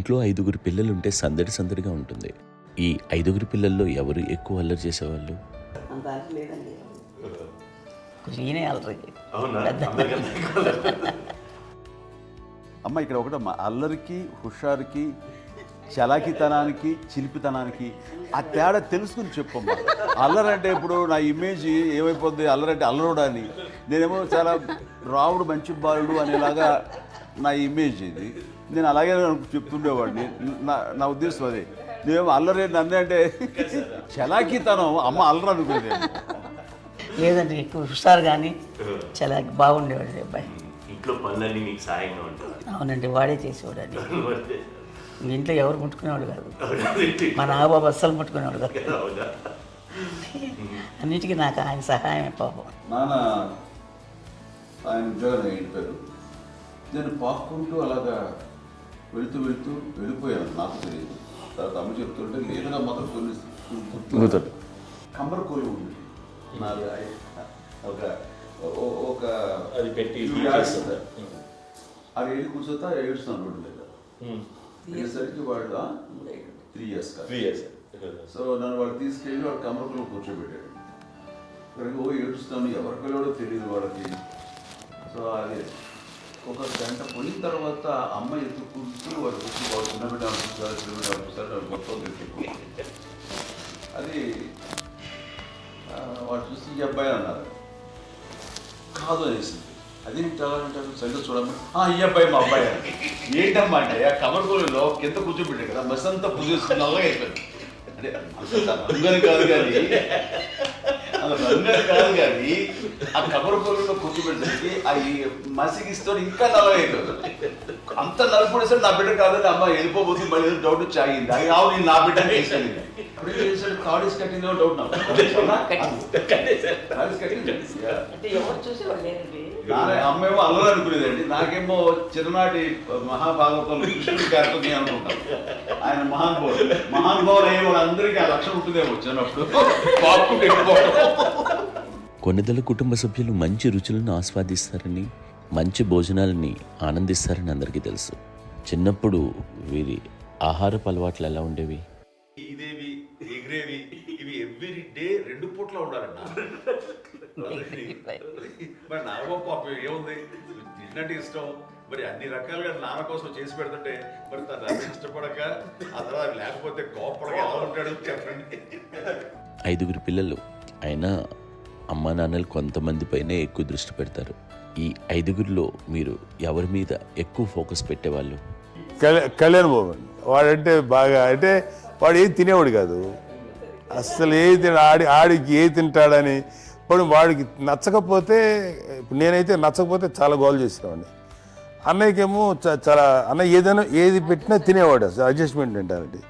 ఇంట్లో 5గురు పిల్లలుంటే సందడి సందడిగా ఉంటుంది. ఈ 5గురు పిల్లల్లో ఎవరు ఎక్కువ అల్లరి చేసేవాళ్ళు? అంత అల్లరి లేదండి, కొంచెం ఈయనే అల్లరి. అమ్మ ఇక్కడ ఒకటమ్మా, అల్లరికి హుషారుకి చలాకితనానికి చిలిపితనానికి ఆ తేడా తెలుసుకుని చెప్పమ్మా. అల్లరి అంటే ఇప్పుడు నా ఇమేజ్ ఏమైపోద్ది, అల్లరి అంటే అల్లరుడు అని, నేనేమో చాలా రావుడు మంచి బాలుడు అనేలాగా నా ఇమేజ్ ఇది. నేను అలాగే చెప్తుండేవాడిని. నా ఉద్దేశం అదే. నేనేమో అల్లరి నన్నే అంటే చలాకితనం, అమ్మ అల్లరి అనుకునేది లేదండి, ఎక్కువ హుషారు కానీ చాలా బాగుండేవాడు అబ్బాయి. ఇంట్లో పనులన్నీ మీకు సాయంగా ఉంటాయి? అవునండి, వాడే చేసేవాడు. అది ఇంట్లో ఎవరు ముట్టుకునేవాడు కాదు, మా నాగబాబు అస్సలు ముట్టుకునేవాడు కాదు. అన్నిటికీ నాకు ఆయన సహాయమే పాపం. నాన్న ఆయన ఉద్యోగం వెళ్ళిపోయారు. నేను పాక్కుంటూ అలాగా వెళుతూ వెళ్ళిపోయాను, నాకు తెలియదు. తర్వాత అమ్మ చెప్తుంటే లేదుగా మాత్రం కొన్ని కమ్మర కోలు ఉంది ఒక అది పెట్టి అది వెళ్ళి కూర్చోతా ఏడుస్తున్నాను రోడ్డు మీద. వెళ్ళేసరికి వాళ్ళు 3 years సో నన్ను వాళ్ళు తీసుకెళ్ళి వాడు కమ్మరకులో కూర్చోబెట్టాడు. ఇక్కడికి ఏడుస్తున్నాను, ఎవరి పిల్లడో తెలియదు వాళ్ళకి. సో అదే ఒక గంట పోయిన తర్వాత అమ్మ ఎత్తుకుంటూ వాడు కూర్చుని వాడు చిన్నబిడ్డ అనిపిస్తారు మొత్తం తెచ్చుకుంటారు. అది వాడు చూసి ఈ అబ్బాయి అన్నారు. కాదు అనేసింది. అది అంటారు సరిగ్గా చూడమ్మా, ఈ అబ్బాయి మా అబ్బాయి అని. ఏంటమ్మా అంటే ఆ కమర్గోలులో కింద కూర్చోబెట్టాడు కదా, బస్ అంతా పూజేస్తుంది, అలాగే అయిపోయింది. అంటే రంగని కాదు కానీ ఆ కమర్గోలులో కూర్చోబెట్టడానికి అవి మసిగిస్తూ ఇంకా నల్లగా అయిపోతుంది. అంత నలుపుడేసాడు నా బిడ్డ కాదని అమ్మ వెళ్ళిపోబోతుంది. మళ్ళీ డౌట్ వచ్చి ఆగింది. అది రావు, నేను నా బిడ్డ వేసాను. అప్పుడే చేశాడు కాడీస్ కట్టిందో డౌట్ నాకు. అమ్మేమో అల్లరి అనుకునేదండి, నాకేమో చిన్ననాటి మహాభాగవతం కృష్ణుడి క్యారెక్టర్ అనుకుంటాను. ఆయన మహానుభావులు అయ్యే వాళ్ళందరికీ ఆ లక్ష్యం ఉంటుందేమో వచ్చినప్పుడు. కొన్నిదల కుటుంబ సభ్యులు మంచి రుచులను ఆస్వాదిస్తారని, మంచి భోజనాలని ఆనందిస్తారని అందరికీ తెలుసు. చిన్నప్పుడు వీరి ఆహారపు అలవాట్లు ఎలా ఉండేవి? ఇదేవి ఎగిరేవి ఇవి ఎవ్రీ డే 2 పూట్ల ఉండాలన్న. మరి నాగబాబు పాపం ఏముంది, తిన్నట్టు ఇష్టం. మరి అన్ని రకాలుగా నాన్న కోసం చేసి పెడుతుంటే మరి తను ఇష్టపడక ఆ తర్వాత లేకపోతే కోపడక ఎలా ఉంటాడు చెప్పండి. 5గురు పిల్లలు అయినా అమ్మా నాన్నలు కొంతమంది పైనే ఎక్కువ దృష్టి పెడతారు. ఈ 5గురిలో మీరు ఎవరి మీద ఎక్కువ ఫోకస్ పెట్టేవాళ్ళు? కళ్యాణ్ బాబు అండి. వాడంటే బాగా, అంటే వాడు ఏది తినేవాడు కాదు అసలు. ఏది ఆడికి ఏది తింటాడని ఇప్పుడు వాడికి నచ్చకపోతే, ఇప్పుడు నేనైతే నచ్చకపోతే చాలా గోల్ చేసేవాడిని. అన్నయ్యకేమో చాలా అన్నయ్య ఏది పెట్టినా తినేవాడు, అసలు అడ్జస్ట్మెంట్ అంటారండి.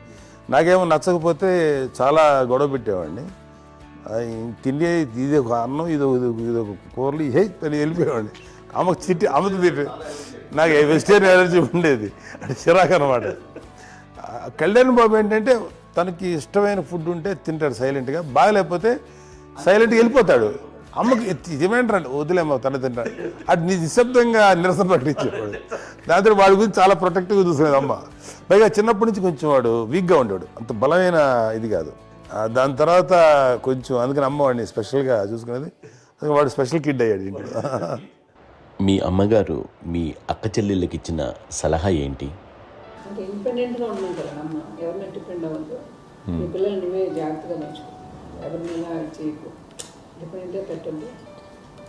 నాకేమో నచ్చకపోతే చాలా గొడవ పెట్టేవాడిని. తినే ఇది ఒక అన్నం, ఇది ఒక కూరలు అని వెళ్ళిపోయేవాడిని. అమ్మకు అమ్మతో తిట్టి నాకు వెజిటేరియన్ ఎలర్జీ ఉండేది, అంటే చిరాకు అనమాట. కళ్యాణ్ బాబు ఏంటంటే తనకి ఇష్టమైన ఫుడ్ ఉంటే తింటాడు సైలెంట్గా, బాగలేకపోతే సైలెంట్గా వెళ్ళిపోతాడు. అమ్మకి ఇదేమేంటారండి, వదిలేమో తన తింటాడు. అది నిశ్శబ్దంగా నిరసన ప్రకటించేవాడు. దాంతో వాడి గురించి చాలా ప్రొటెక్టివ్గా చూసుకునేది అమ్మ. పైగా చిన్నప్పటి నుంచి కొంచెం వాడు వీక్గా ఉండేవాడు, అంత బలమైన ఇది కాదు. దాని తర్వాత కొంచెం అందుకని అమ్మ వాడిని స్పెషల్గా చూసుకునేది. వాడు స్పెషల్ కిడ్ అయ్యాడు ఇంట్లో. మీ అమ్మగారు మీ అక్క చెల్లెళ్ళకి ఇచ్చిన సలహా ఏంటి? అంటే ఇండిపెండెంట్గా ఉన్నాం కదా అమ్మ, ఎవరిని డిపెండ్ అవ్వద్దు, మీ పిల్లలు నువ్వే జాగ్రత్తగా నేర్చుకో, ఎవరినైనా చేయకు, డిపెండెంట్గా పెట్టండి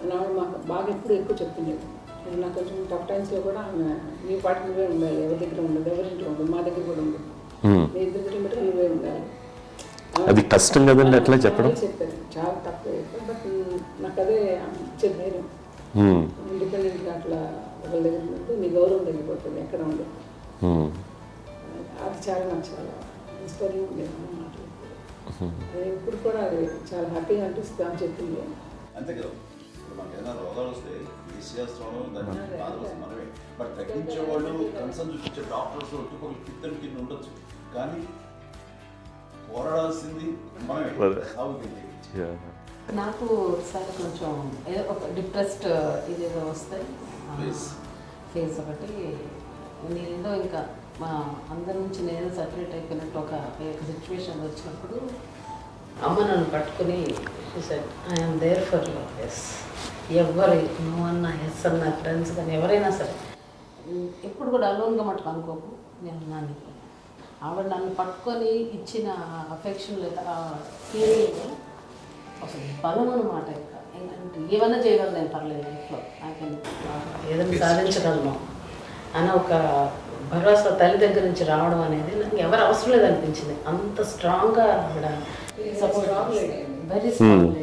అని ఆవిడ మాకు బాగా ఎప్పుడు ఎక్కువ చెప్తుండేది. నాకు కొంచెం టఫ్ టైమ్స్లో కూడా ఆమె నీ పాటు నువ్వే ఉండాలి, ఎవరి దగ్గర ఉండదు, ఎవరింట్లో ఉండదు, మా దగ్గర కూడా ఉండదు, నీ ఇద్దరు దగ్గర నువ్వే ఉండాలి. అది కష్టం కదండి అట్లా చెప్పడం. చెప్పారు చాలా తక్కువ చెప్పారు, బట్ నాకు అదే ఇచ్చే ధైర్యం. ఇండిపెండెంట్గా అట్లా ఒకరి దగ్గర ఉంటే నీ గౌరవం తగ్గిపోతుంది, ఎక్కడ ఉండదు. అది చాలా నాకు చాలా ఇన్స్పైరింగ్ ఉండేది మాటలు. అది ఇప్పుడు కూడా అది చాలా హ్యాపీగా అనిపిస్తుంది అని చెప్పింది. అంతే కదా, ఇప్పుడు మనకి ఏదైనా రోగాలు వస్తే చేస్తాము, దాన్ని మనమే. బట్ తగ్గించే వాళ్ళు కన్సర్న్ చూపించే డాక్టర్స్ ఒట్టుకోలు కింద కింద ఉండొచ్చు, కానీ పోరాడాల్సింది మనమే. నాకు సార్ కొంచెం ఒక డిప్రెస్డ్ ఇదేదో వస్తాయి ఫేస్ ఒకటి, నేనేదో ఇంకా మా అందరి నుంచి నేను సపరేట్ అయిపోయినట్టు ఒక సిచ్యువేషన్ వచ్చినప్పుడు అమ్మ నన్ను పట్టుకుని I'm there for you yes, ఎవరు నువ్వు అన్నా ఎస్ అన్న ఫ్రెండ్స్ కానీ ఎవరైనా సరే ఎప్పుడు కూడా అలోన్గా మటుకు అనుకోకు, నేను ఉన్నాను. ఆవిడ నన్ను పట్టుకొని ఇచ్చిన అఫెక్షన్ లేదా ఫీలింగ్ అసలు బలం అన్నమాట. ఇంకా ఏమన్నా చేయగలను నేను, పర్లేదు లైఫ్లో నాకు ఏదైనా సాధించగలను అని ఒక భరోసా తల్లి దగ్గర నుంచి రావడం అనేది నాకు ఎవరు అవసరం లేదనిపించింది. అంత స్ట్రాంగ్గా ఆవిడ support, very strong,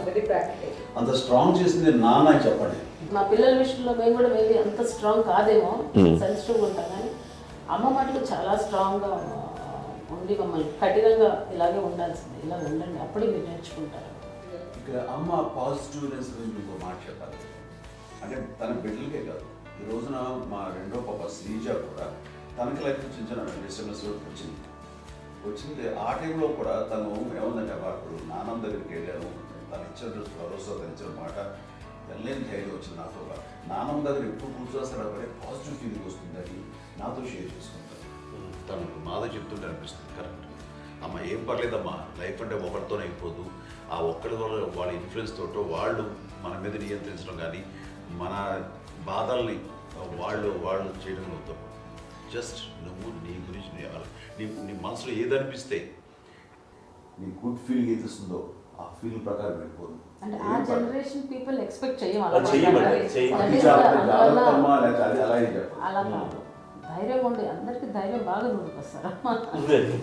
very practical. అంత స్ట్రాంగ్ చేసింది నాన్న చెప్పండి. మా పిల్లల విషయంలో మేము కూడా మేబీ అంత స్ట్రాంగ్ కాదేమో, సెన్సిటివ్గా ఉంటాం, కానీ అమ్మ మటుకు చాలా స్ట్రాంగ్గా ఉండి మమ్మల్ని కఠినంగా ఇలాగే ఉండాల్సింది, ఇలా ఉండండి అప్పుడే మీరు నేర్చుకుంటారు. ఇక్కడ అమ్మ పాజిటివ్నెస్ గురించి ఇంకో మాట చెప్పాలి. అంటే తన బిడ్డలకే కాదు, ఈ రోజున మా రెండో పాప శ్రీజ కూడా తనకి లైఫ్ చిన్న చిన్న డిస్టర్బెన్స్ వచ్చింది. ఆ టైంలో కూడా తను ఏముందంటే అప్పుడు నాన్నమ్మ దగ్గరికి వెళ్ళాను, తను ఇచ్చిన భరోసా, తను ఇచ్చిన మాట వెళ్ళలేని ధైర్యం వచ్చింది నాతో. నాన్నమ్మ దగ్గర ఎప్పుడు కూర్చోస్తాడు అప్పుడే పాజిటివ్ ఫీలింగ్ వస్తుందని నాతో షేర్ చేసుకుంటాను. తను మాతో చెప్తుంటే అనిపిస్తుంది కరెక్ట్ అమ్మ, ఏం పర్లేదమ్మా, లైఫ్ అంటే ఒకరితోనే అయిపోదు, ఆ ఒక్కరి వల్ల వాళ్ళ ఇన్ఫ్లుయెన్స్ తోటో వాళ్ళు మన మీద నియంత్రించడం కానీ మన బాధల్ని వాళ్ళు చేయడం అవుతాం. జస్ట్ నువ్వు నీ గురించి నీ మనసులో ఏదనిపిస్తే నీ గుడ్ ఫీలింగ్ ఏది వస్తుందో ఆ ఫీలింగ్ ప్రకారం వెళ్ళిపోదు. అంటే ఆ జనరేషన్ పీపుల్ ఎక్స్పెక్ట్ అలా కాదు, ధైర్యం ఉండి అందరికీ ధైర్యం బాగా నూరుకొస్తారు.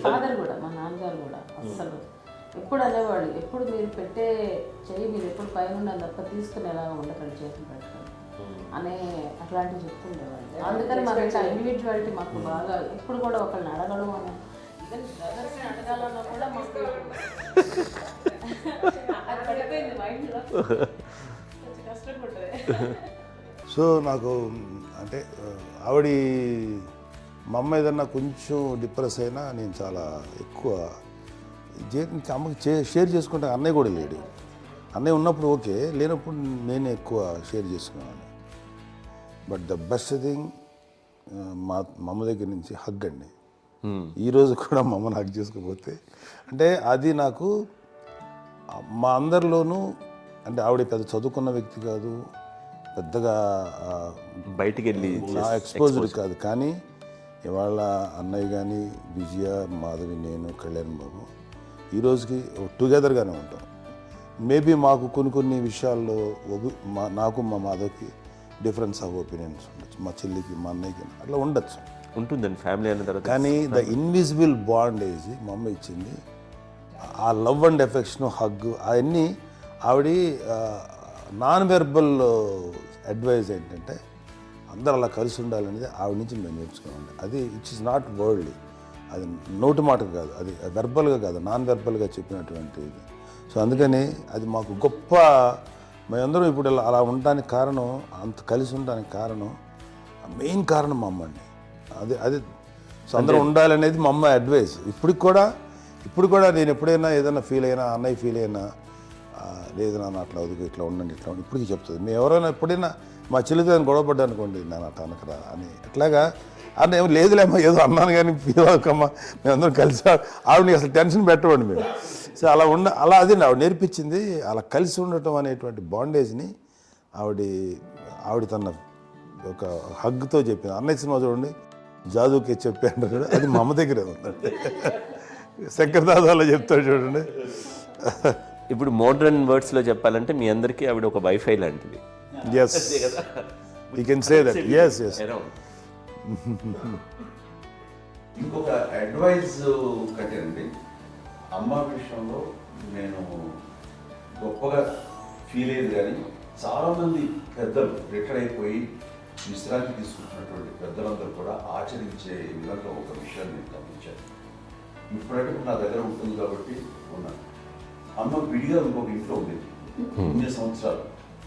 ఫాదర్ కూడా, మా నాన్నగారు కూడా అస్సలు ఎప్పుడు అనేవాళ్ళు, ఎప్పుడు మీరు పెట్టే చెయ్యి మీరు ఎప్పుడు పైన ఉండాలి తప్ప తీసుకుని ఎలా ఉండకండి, చేతులు పెట్టుకొని అనే అట్లాంటివి చెప్తుండేవాళ్ళు. అందుకని మాకు ఇండివిజువాలిటీ మాకు బాగా ఎప్పుడు కూడా ఒకళ్ళని అడగడం అని, ఈవెన్ బ్రదర్స్ని అడగాలన్నా కూడా మాకు అది పడిపోయింది మైండ్లో, కొంచెం కష్టంగా ఉంటుంది. సో నాకు అంటే ఆవిడ మా అమ్మ ఏదన్నా కొంచెం డిప్రెస్ అయినా నేను చాలా ఎక్కువ అమ్మకి షేర్ చేసుకుంటే, అన్నయ్య కూడా లేడు. అన్నయ్య ఉన్నప్పుడు ఓకే, లేనప్పుడు నేనే ఎక్కువ షేర్ చేసుకున్నాను. బట్ ద బెస్ట్ థింగ్ మా అమ్మ దగ్గర నుంచి హగ్ అండి. ఈరోజు కూడా మా అమ్మని హగ్ చేసుకోకపోతే అంటే అది నాకు మా అందరిలోనూ, అంటే ఆవిడ పెద్ద చదువుకున్న వ్యక్తి కాదు, పెద్దగా బయటికి వెళ్ళి ఎక్స్పోజర్ కాదు, కానీ ఇవాళ అన్నయ్య కానీ విజయ, మాధవి, నేను, కళ్యాణ్ బాబు ఈ రోజుకి టుగెదర్గానే ఉంటాం. మేబీ మాకు కొన్ని విషయాల్లో నాకు మా మాధవ్కి డిఫరెన్స్ ఆఫ్ ఒపీనియన్స్ ఉండొచ్చు, మా చెల్లికి మా అన్నయ్యకి అట్లా ఉండొచ్చు, ఉంటుందండి ఫ్యామిలీ అన్న తర్వాత. కానీ ద ఇన్విజిబుల్ బాండేజ్ మా అమ్మ ఇచ్చింది, ఆ లవ్ అండ్ ఎఫెక్షన్, హగ్, అవన్నీ ఆవిడ నాన్ వెర్బల్ అడ్వైజ్ ఏంటంటే అందరూ అలా కలిసి ఉండాలనేది ఆవిడ నుంచి మేము నేర్చుకోవాలి. అది ఇట్స్ ఇస్ నాట్ వర్డ్లీ, అది నోటి మాట కాదు, అది వెర్బల్గా కాదు, నాన్ వెర్బల్గా చెప్పినటువంటి ఇది. సో అందుకని అది మాకు గొప్ప, మేమందరం ఇప్పుడు అలా ఉండడానికి కారణం, అంత కలిసి ఉండడానికి కారణం, మెయిన్ కారణం మా అమ్మ అండి. అది సో అందరూ ఉండాలనేది మా అమ్మ అడ్వైస్. ఇప్పుడు కూడా నేను ఎప్పుడైనా ఏదైనా ఫీల్ అయినా, అన్నయ్య ఫీల్ అయినా, లేదు నాన్న అట్లా వదుకు, ఇట్లా ఉండండి, ఇట్లా ఉండి, ఇప్పటికీ చెప్తుంది. మేము ఎవరైనా ఎప్పుడైనా మా చెల్లితో గొడవపడ్డా అనుకోండి, నేను అట్లా అనకరా అని, ఎట్లాగా అన్న ఏమో లేదులేమ్మా, ఏదో అన్నాను కానీ ఫీల్ అవ్వకమ్మా, మేమందరం కలిసి ఆవిడని అసలు టెన్షన్ పెట్టవండి మేము. సో అలా అది ఆవిడ నేర్పించింది, అలా కలిసి ఉండటం అనేటువంటి బాండేజ్ని ఆవిడ తన ఒక హగ్తో చెప్పింది. అన్నయ్య సినిమా చూడండి, జాదూకి చెప్పాను కూడా, అది మా అమ్మ దగ్గరే ఉందండి. శంకరదాదాలో చెప్తాడు చూడండి. ఇప్పుడు మోడ్రన్ వర్డ్స్లో చెప్పాలంటే మీ అందరికీ ఆవిడ ఒక వైఫై లాంటిది. Yes, you can say that. Yes. ఇంకొక అడ్వైజ్ కట్టండి, అమ్మ విషయంలో నేను గొప్పగా ఫీల్ అయ్యేది, కానీ చాలామంది పెద్దలు రిటైర్ అయిపోయి విశ్రాంతి తీసుకుంటున్నటువంటి పెద్దలందరూ కూడా ఆచరించే విధంగా ఒక విషయాన్ని నేను గమనించాను. ఇప్పుడంటే నా దగ్గర ఉంటుంది కాబట్టి ఉన్నాను. అమ్మ విడిగా ఇంకొక ఇంట్లో ఉండేది, 9 సంవత్సరాలు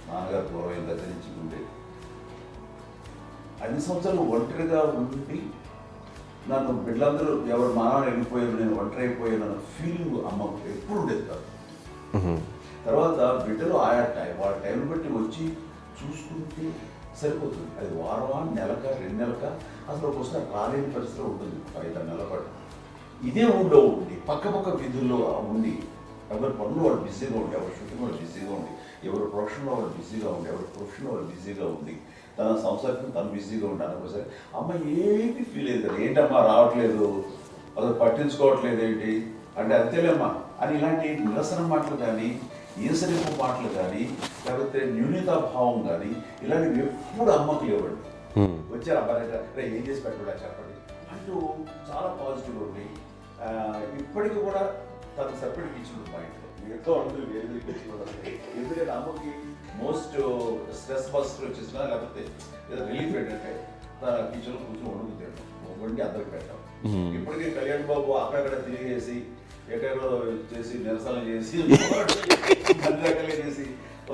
నాన్నగారు దూరం దగ్గర నుంచి ఉండేది. 5 సంవత్సరాలు ఒంటరిగా ఉండి నన్ను బిడ్డలందరూ ఎవరు మా నాన్న వెళ్ళిపోయారు, నేను ఒంటరి అయిపోయాను అన్న ఫీలింగ్ అమ్మకు ఎప్పుడు ఉండేది కాదు. తర్వాత బిడ్డలు వాళ్ళ టైం బట్టి వచ్చి చూసుకుంటే సరిపోతుంది. అది వారమా, నెలక, 2 నెలక, అసలు ఒకసారి రాలేని పరిస్థితిలో ఉంటుంది 5-6 నెలల పాటు. ఇదే ఊళ్ళో ఉండి పక్క వీధుల్లో ఉండి ఎవరి పనులు వాళ్ళు బిజీగా ఉండి, ఎవరి షూటింగ్ వాళ్ళు బిజీగా ఉండి, ఎవరి ప్రొఫెషన్లో వాళ్ళు బిజీగా ఉండి, ఎవరి ప్రొఫెషన్లో వాళ్ళు బిజీగా ఉండి, తన సంసారం తను బిజీగా ఉంటాను ఒకసారి అమ్మ ఏమీ ఫీల్ అయ్యేది కదా, ఏంటమ్మా రావట్లేదు, అసలు పట్టించుకోవట్లేదు ఏంటి అంటే అంతేలేమ్మా అని ఇలాంటి నిరసన మాటలు కానీ, ఈసరింపు మాటలు కానీ, లేకపోతే న్యూనతాభావం కానీ ఇలాంటివి ఎప్పుడు అమ్మకు లేవండి. వచ్చారు అబ్బాయి ఏం చేసి పెట్టడా చెప్పండి అంటూ చాలా పాజిటివ్ ఉండి ఇప్పటికీ కూడా తను సపరేట్ ఇచ్చిన పాయింట్ ఎంతో ఉంటుంది వేరే ఎందుకంటే అమ్మకి మోస్ట్ స్ట్రెస్ బస్టర్ వచ్చేసినా లేకపోతే ఏదో రిలీఫ్ ఏంటంటే తన కిచెన్లో కూర్చొని వండి అందరికి పెట్టాం. ఇప్పటికీ కళ్యాణ్ బాబు అక్కడక్కడ తిరిగేసి ఎక్కడో చేసి నిరసనలు చేసి అన్ని రకాలు చేసి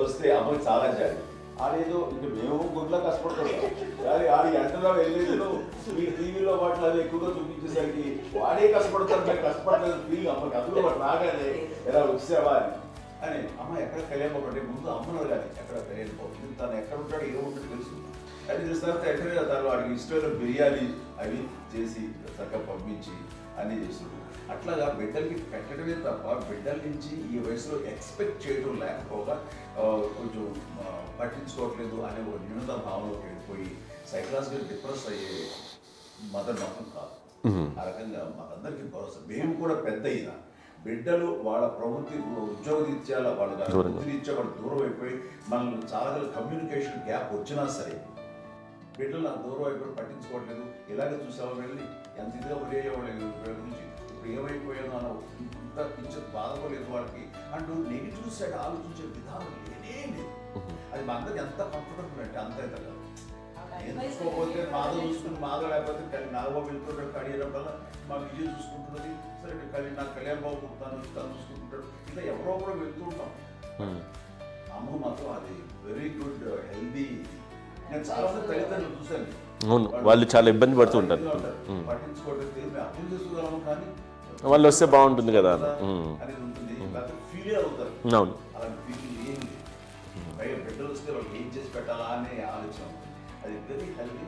వస్తే అమ్మకి చాలా జాలి. ఆడేదో ఇంక మేము గుడ్లో కష్టపడుతున్నాం కానీ ఆడి ఎంతలో వెళ్ళేది మీ టీవీలో వాటిలో అది ఎక్కువగా చూపించేసరికి వాడే కష్టపడతారు, మేము కష్టపడలేదు ఫీల్ అమ్మకి అందులో వాడు రాగానే ఎలా వచ్చావా అని అమ్మ ఎక్కడ కళ్యాణ్ బాబు అంటే ముందు అమ్మను కానీ ఎక్కడ కళ్యాణ్ బాబు తను ఎక్కడ ఉంటాడు ఏముంటుంది తెలుసు అది తెలిసిన ఎక్కడ తను వాడికి ఇష్టమైన బిర్యానీ అవి చేసి చక్కగా పంపించి అన్నీ చేస్తుంటాడు. అట్లాగా బిడ్డలకి పెట్టడమే తప్ప బిడ్డల నుంచి ఈ వయసులో ఎక్స్పెక్ట్ చేయడం లేకపోగా కొంచెం పట్టించుకోవట్లేదు అనే ఒక న్యూనత భావనలోకి వెళ్ళిపోయి సైకలాజికల్ డిప్రెస్ అయ్యే మదర్ మాత్రం కాదు. ఆ రకంగా మనందరికీ భరోసా. మేము కూడా పెద్ద అయినా బిడ్డలు వాళ్ళ ప్రవృత్తి ఉద్యోగరీత్యా వాళ్ళ వృత్తిరీత్యా వాళ్ళు దూరం అయిపోయి మనల్ని చాలా కమ్యూనికేషన్ గ్యాప్ వచ్చినా సరే బిడ్డలు నాకు దూరం అయిపోయి పట్టించుకోవట్లేదు. ఇలాగే చూసావా వెళ్ళి ఎంత ఇదిగా వదిలేవాళ్ళు గురించి ఇప్పుడు ఏమైపోయాను అన్న ఇంత కించెం బాధపడలేదు వాళ్ళకి అంటూ నెగిటివ్ సైడ్ ఆలోచించే విధానం లేనే లేదు. అది మా అందరికి ఎంత కంఫర్టబుల్ అంటే అంత కదా. నేను చూసుకోకపోతే మాధవ్ చూసుకుని మాధవ్ లేకపోతే నాగబాబు వెళ్తుంటాడు కడియడం వల్ల మా విజయ్ చూసుకుంటున్నది సరే నాకు కళ్యాణ్ బాబు తను చూసుకుంటుంటాడు. ఇలా ఎవరో కూడా వెళ్తూ ఉంటాం. అమ్మ మాత్రం అది వెరీ గుడ్ హెల్దీ. నేను చాలా మంది తల్లిదండ్రులు చూశాను, వాళ్ళు చాలా ఇబ్బంది పడుతూ ఉంటారు. పట్టించుకోవట్లేదు అర్థం చేసుకోగలము కానీ వాళ్ళు వస్తే బాగుంటుంది కదా అనేది ఉంటుంది. ఫీల్ అవుతారు. అవును, అలాంటి ఫీలింగ్ ఏం లేదు. పైగా బిడ్డలు వస్తే వాళ్ళు ఏం చేసి పెట్టాలా అనే ఆలోచన ఉంటుంది. అది వెరీ హెల్దీ.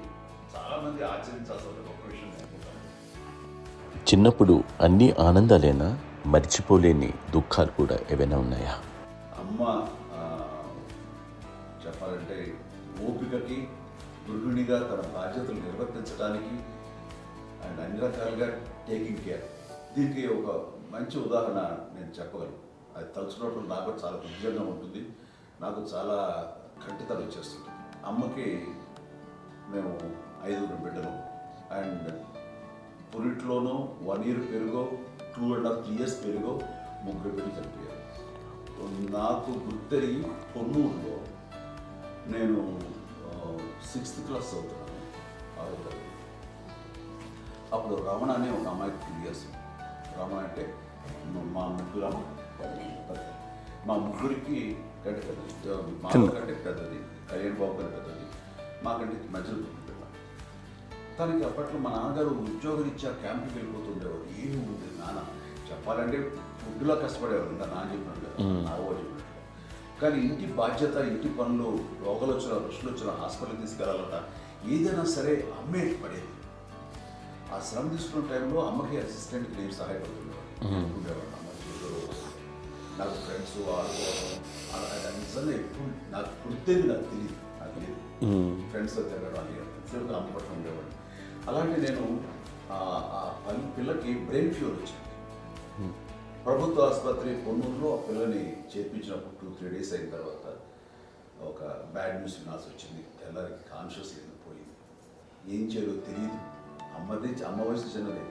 చాలా మంది ఆచరించాల్సిన ఒక విషయం అనుకుంటాను. చిన్నప్పుడు అన్ని ఆనందాలేనా, మర్చిపోలేని దుఃఖాలు కూడా ఏవైనా ఉన్నాయా? అమ్మ చెప్పాలంటే ఓపికకి, గృహిణిగా తన బాధ్యతలు నిర్వర్తించడానికి అండ్ అన్ని రకాలుగా టేకింగ్ కేర్. దీనికి ఒక మంచి ఉదాహరణ నేను చెప్పగలను. అది తలుచుకోవడం నాకు చాలా ఉద్యోగంగా ఉంటుంది, నాకు చాలా ఖండితలు వచ్చేస్తుంది. అమ్మకి మేము 5 బిడ్డలు అండ్ పురిట్లోనూ 1 year పెరుగో 2.5 years పెరుగో 3 బిడ్డలు చనిపోయారు. నాకు గుర్తెరిగి పొన్నూరులో నేను 6th class చదువుతున్నాను, 6వ తరగతి. అప్పుడు రమణ అనే ఒక అమ్మాయికి 2 years. రమణ అంటే మా ముగ్గురికి కంటే పెద్దది, మా కంటే పెద్దది, కళ్యాణ్ బాబు కంటే పెద్దది, మాకంటే మధ్యలో పిల్ల. తనకి అప్పట్లో మా నాన్నగారు ఉద్యోగరీత్యా క్యాంప్కి వెళ్ళిపోతుండేవారు. ఏమి ఉండేది నాన్న చెప్పాలంటే ఫుడ్లో కష్టపడేవారు. ఇంకా నాన్న చెప్పినట్టు కదా, నాగో చెప్పినట్టు. కానీ ఇంటి బాధ్యత, ఇంటి పనులు, రోగాలు వచ్చిన రుచులు వచ్చిన హాస్పిటల్కి తీసుకెళ్ళాలట ఏదైనా సరే అమ్మే పడేది. ఆ శ్రమ తీసుకున్న టైంలో అమ్మకి అసిస్టెంట్కి నేను సహాయపడుతుండేవాడు ఉండేవాడు. అమ్మ చేతులు నాకు ఫ్రెండ్స్ ఆడుకోవడం అలా నిజంగా ఎప్పుడు నాకు గుర్తేది నాకు తెలియదు. ఫ్రెండ్స్తో తిరగడం అని ఫ్రెండ్స్తో అమ్మ పట్ల ఉండేవాడు. అలాంటి నేను ఆ పిల్లకి బ్రెయిన్ ఫ్యూర్ వచ్చింది. ప్రభుత్వ ఆసుపత్రి పొన్నూరులో ఆ పిల్లని చేర్పించినప్పుడు 2-3 days అయిన తర్వాత ఒక బ్యాడ్ న్యూస్ వినాల్సి వచ్చింది. తెల్లారికి కాన్షియస్ లేదు, పోయింది. ఏం చేయాలో తెలియదు. అమ్మ వయసు చిన్నదే.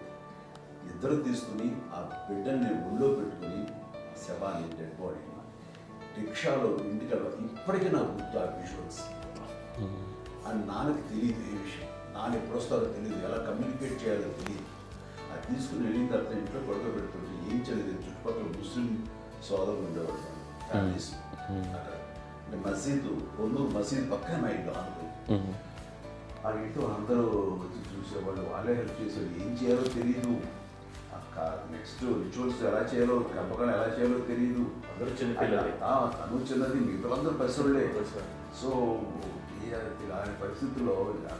ఇద్దరు తీసుకుని ఆ బిడ్డని నేను ఒళ్ళో పెట్టుకుని శవాన్ని, డెడ్ బాడీని రిక్షాలో ఇంటికి వెళ్ళాలి. ఇప్పటికీ నాకు గుర్తు ఆ విజువల్స్. అని నాన్నకి తెలియదు ఏ విషయం, నాన్న ఎప్పుడు వస్తారో తెలియదు, ఎలా కమ్యూనికేట్ చేయాలో తెలియదు. అది తీసుకుని వెళ్ళిన తర్వాత ఇంట్లో పడుకోబెడుతుంటే ఏం చేయలేదు. చుట్టుపక్కల ముస్లిం సోదరులు ఉండేవాళ్ళు, ఫ్యామిలీస్. అక్కడ మసీదు, పొన్నూరు మసీదు పక్కన మా ఇంట్లో ఆనుకుని ఆ ఇంట్లో అందరూ వచ్చి చూసేవాళ్ళు, వాళ్ళే హెల్ప్ చేసేవాళ్ళు. ఏం చేయాలో తెలియదు. నెక్స్ట్ రిచువల్స్ ఎలా చేయాలో, గర్భకాలం ఎలా చేయాలో తెలియదు. అందరూ చిన్నపిల్లలే. తను చిన్నది, మిగతాలందరూ పరిసరులే. సో ఆయన పరిస్థితుల్లో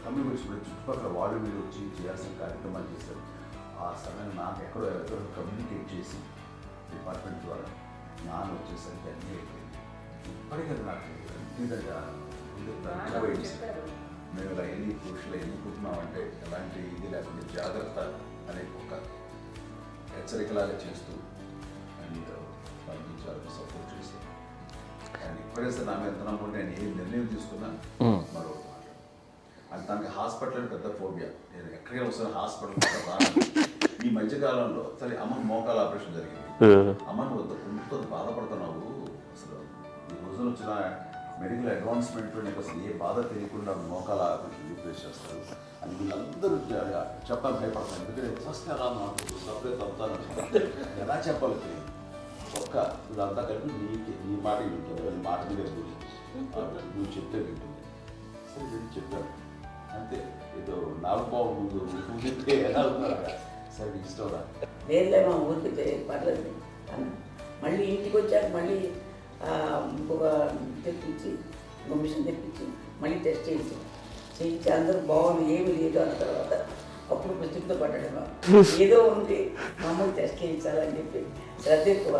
కమ్మి వచ్చినప్పుడు చుట్టుపక్కల వాళ్ళు మీరు వచ్చి చేయాల్సిన కార్యక్రమాలు చేశారు. ఆ సమయం నాకు ఎక్కడో కమ్యూనికేట్ చేసి డిపార్ట్మెంట్ ద్వారా నాన్న వచ్చేసరికి అన్నీ అయిపోయింది. ఇప్పటికీ నాకు నిజంగా మేము ఇలా ఎన్ని పురుషులు ఎన్ని పుట్టినామంటే ఎలాంటి ఇది లేకుండా జాగ్రత్త అనే ఒక హెచ్చరికలాగా చేస్తూ అండ్ పంపించాలని సపోర్ట్ చేశాను. అండ్ ఇప్పుడైతే నా మీద నమ్ముకుంటే నేను ఏ నిర్ణయం తీసుకున్నా మరో మాట అది తనకి హాస్పిటల్ పెద్ద ఫోబియా. నేను ఎక్కడికి వస్తాను హాస్పిటల్. ఈ మధ్యకాలంలో సరే అమ్మకి మోకాల ఆపరేషన్ జరిగింది. అమ్మను కొంత బాధపడుతున్నావు, అసలు ఈ రోజున వచ్చిన మెడికల్ అడ్వాన్స్మెంట్ నీకు అసలు ఏ బాధ తెలియకుండా మోకాల రీప్లేస్ చేస్తారు అని వీళ్ళందరూ చెప్పాలి భయపడతాను. ఎందుకంటే ఫస్ట్ ఎలా నాకు సపరేట్ అవుతాను ఎలా చెప్పాలి తెలియదు. ఒక్క వీళ్ళంతా కలిపి నీ మాట వింటుంది, వాళ్ళ మాట మీద నువ్వు చెప్తే వింటుంది. సరే వీళ్ళు చెప్పాడు అంతే. ఏదో నాలుగు ముందు చెప్తే ఎలా ఉన్నారా సరే ఇష్టం రా లేదులే మా ఊరికి పర్లేదు అన్న. మళ్ళీ ఇంటికి వచ్చాక మళ్ళీ ఇంకొక తెప్పించి ఇంకో మిషన్ తెప్పించి మళ్ళీ టెస్ట్ చేయించి అందరూ బాగుంది ఏమి లేదు అన్న తర్వాత అప్పుడు ప్రతితో పడ్డాడు. ఏదో ఉంది మమ్మల్ని టెస్ట్ చేయించాలని చెప్పి శ్రద్ధ ఎక్కువ.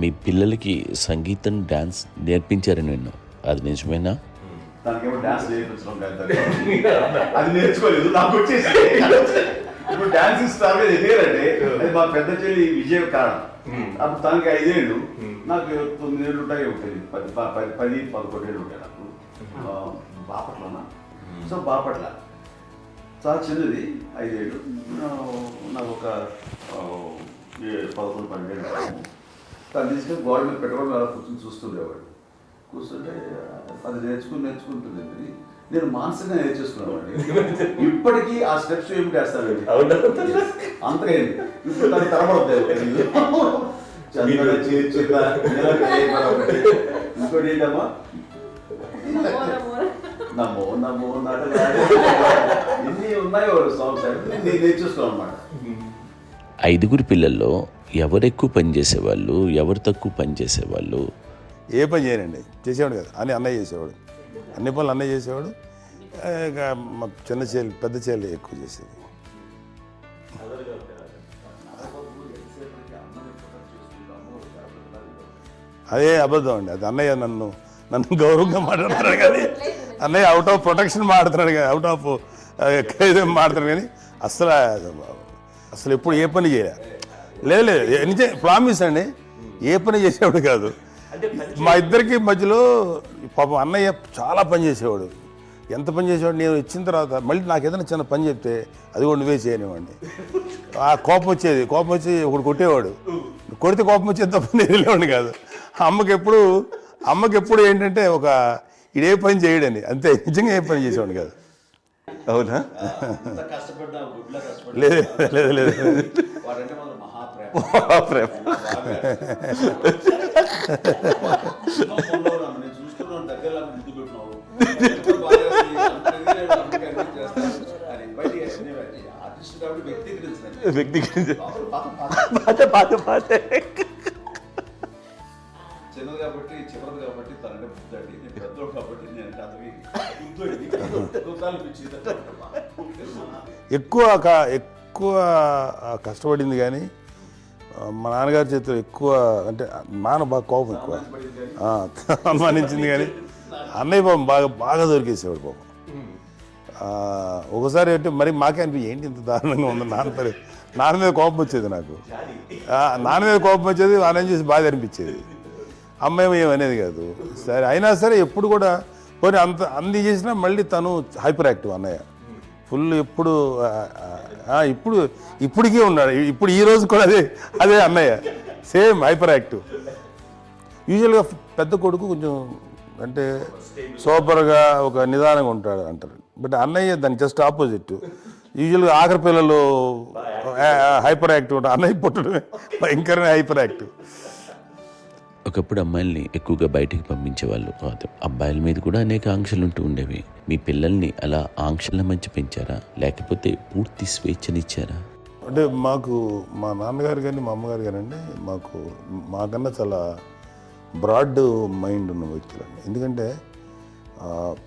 మీ పిల్లలకి సంగీతం డాన్స్ నేర్పించారని విన్నాం, అది నిజమేనా? తనకేమో డాన్స్ నేర్పించడం కాదు, అది నేర్చుకోలేదు, నాకు వచ్చేసి ఇప్పుడు డాన్సింగ్ స్టార్ ఎదిగారంటే అది మా పెద్ద చెల్లి విజయ కారణం. అప్పుడు తనకి 5 ఏళ్ళు, నాకు 9 ఏళ్ళు ఉంటాయి, ఉంటుంది 10-11 ఏళ్ళు ఉంటాయి నాకు. బాపట్లనా? సో బాపట్ల చాలా చిన్నది, 5 ఏళ్ళు. నాకు ఒక 11-12 ఏళ్ళు. తను తీసుకొని గోడ మీద పెట్టుకోవడం అలా కూర్చొని చూస్తుండేవాడు. కూర్చుంటే అది నేర్చుకుంటుంది. నేను మానసికంగా నేర్చేసుకున్నామండి. ఇప్పటికీ ఆ స్టెప్స్ ఏమిటి వేస్తానండి అంతగా ఇప్పుడు తను తరబడతాయి. ఇంకోటి ఏంటమ్మా నమ్మో నమ్మో ఎన్ని ఉన్నాయో సాంగ్స్ నేను నేర్చేసుకున్నాను అన్నమాట. 5 పిల్లల్లో ఎవరు ఎక్కువ పని చేసేవాళ్ళు, ఎవరు తక్కువ పని చేసేవాళ్ళు? ఏ పని చేయనండి, చేసేవాడు కదా అని అన్నయ్య చేసేవాడు, అన్ని పనులు అన్నయ్య చేసేవాడు. ఇక మా చిన్న చెల్లి పెద్ద చెల్లి ఎక్కువ చేసేది. అదే అబద్ధం అండి, అది అన్నయ్య నన్ను గౌరవంగా మాట్లాడుతున్నాడు కానీ అన్నయ్య అవుట్ ఆఫ్ ప్రొటెక్షన్ మాట్లాడుతున్నాడు కానీ అవుట్ ఆఫ్ మాట్లాడుతున్నాడు కానీ అసలు ఎప్పుడు ఏ పని చేయలే. లేదు ప్రామిస్ అండి, ఏ పని చేసేవాడు కాదు. మా ఇద్దరికి మధ్యలో పాపం అన్నయ్య చాలా పని చేసేవాడు. ఎంత పని చేసేవాడు, నేను ఇచ్చిన తర్వాత మళ్ళీ నాకు ఏదైనా చిన్న పని చెప్తే అది కూడా నువ్వే చేయనివ్వండి. ఆ కోపం వచ్చి ఒకడు కొట్టేవాడు, కొడితే కోపం వచ్చేది తప్ప నేను వెళ్ళేవాడిని కాదు. అమ్మకి ఎప్పుడు ఏంటంటే ఒక ఇదే పని చేయడని, అంతే, నిజంగా ఏ పని చేసేవాడిని కాదు. అవునా? లేదు మహాప్రేమ. చిన్నది కాబట్టి చివరిది కాబట్టి తనంటే బుద్ధండి, నేను పెద్దోడు కాబట్టి నేను ఎక్కువ కష్టపడింది కానీ మా నాన్నగారి చేతిలో ఎక్కువ, అంటే నాన్న బాగా కోపం ఎక్కువ అనుమానించింది కానీ అన్నయ్య పాపం బాగా దొరికేసేవాడు పాపం. ఒకసారి అంటే మరి మాకే ఏంటి ఇంత దారుణంగా ఉంది నాన్న మీద కోపం వచ్చేది నాకు. నాన్న మీద కోపం వచ్చేది, అన్నం చేసి బాధ అనిపించేది. అమ్మాయి ఏమనేది కాదు. సరే అయినా సరే ఎప్పుడు కూడా పోనీ అన్ని చేసినా మళ్ళీ తను హైపర్ యాక్టివ్ అన్నయ్య ఫుల్. ఇప్పటికీ ఉన్నాడు, ఇప్పుడు ఈ రోజు కూడా అదే అన్నయ్య సేమ్ హైపర్ యాక్టివ్. యూజువల్గా పెద్ద కొడుకు కొంచెం అంటే సూపర్గా ఒక నిదానంగా ఉంటాడు అంటారు, బట్ అన్నయ్య దానికి జస్ట్ ఆపోజిట్. యూజువల్గా ఆఖరి పిల్లలు హైపర్ యాక్టివ్ ఉంటారు, అన్నయ్య పుట్టడమే భయంకరమైన హైపర్ యాక్టివ్. ఒకప్పుడు అమ్మాయిల్ని ఎక్కువగా బయటికి పంపించేవాళ్ళు, అబ్బాయిల మీద కూడా అనేక ఆంక్షలు ఉంటూ ఉండేవి. మీ పిల్లల్ని అలా ఆంక్షల మధ్య పెంచారా, లేకపోతే పూర్తి స్వేచ్ఛనిచ్చారా? అంటే మాకు మా నాన్నగారు కానీ మా అమ్మగారు కానండి మాకన్నా చాలా బ్రాడ్ మైండ్ ఉన్న వ్యక్తులండి. ఎందుకంటే